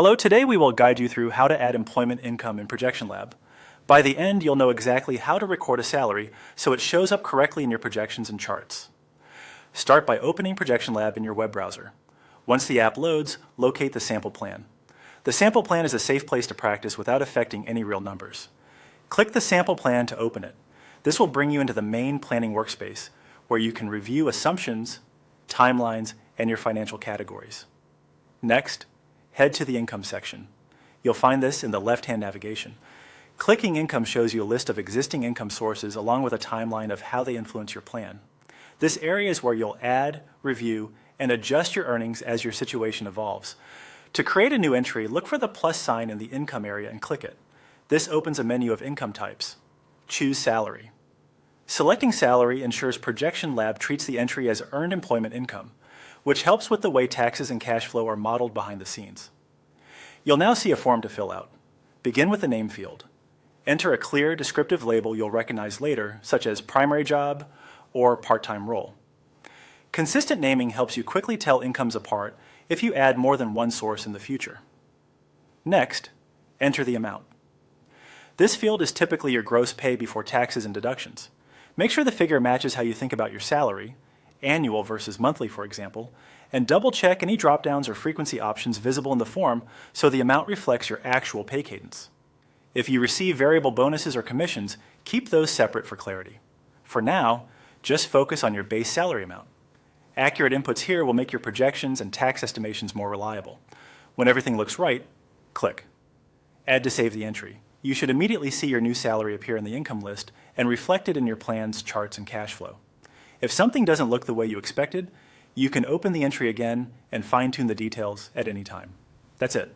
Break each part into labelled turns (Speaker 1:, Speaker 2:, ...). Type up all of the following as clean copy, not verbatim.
Speaker 1: Hello, today we will guide you through how to add employment income in ProjectionLab. By the end, you'll know exactly how to record a salary so it shows up correctly in your projections and charts. Start by opening ProjectionLab in your web browser. Once the app loads, locate the sample plan. The sample plan is a safe place to practice without affecting any real numbers. Click the sample plan to open it. This will bring you into the main planning workspace, where you can review assumptions, timelines, and your financial categories. Next, head to the income section. You'll find this in the left-hand navigation. Clicking income shows you a list of existing income sources along with a timeline of how they influence your plan. This area is where you'll add, review, and adjust your earnings as your situation evolves. To create a new entry, look for the plus sign in the income area and click it. This opens a menu of income types. Choose salary. Selecting salary ensures ProjectionLab treats the entry as earned employment income, which helps with the way taxes and cash flow are modeled behind the scenes. You'll now see a form to fill out. Begin with the name field. Enter a clear, descriptive label you'll recognize later, such as primary job or part-time role. Consistent naming helps you quickly tell incomes apart if you add more than one source in the future. Next, enter the amount. This field is typically your gross pay before taxes and deductions. Make sure the figure matches how you think about your salary, annual versus monthly for example, and double-check any drop-downs or frequency options visible in the form so the amount reflects your actual pay cadence. If you receive variable bonuses or commissions, keep those separate for clarity. For now, just focus on your base salary amount. Accurate inputs here will make your projections and tax estimations more reliable. When everything looks right, click. Add to save the entry. You should immediately see your new salary appear in the income list and reflected in your plans, charts, and cash flow. If something doesn't look the way you expected, you can open the entry again and fine-tune the details at any time. That's it.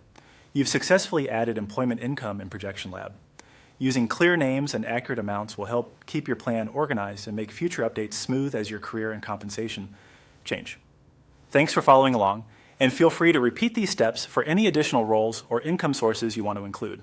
Speaker 1: You've successfully added employment income in ProjectionLab. Using clear names and accurate amounts will help keep your plan organized and make future updates smooth as your career and compensation change. Thanks for following along, and feel free to repeat these steps for any additional roles or income sources you want to include.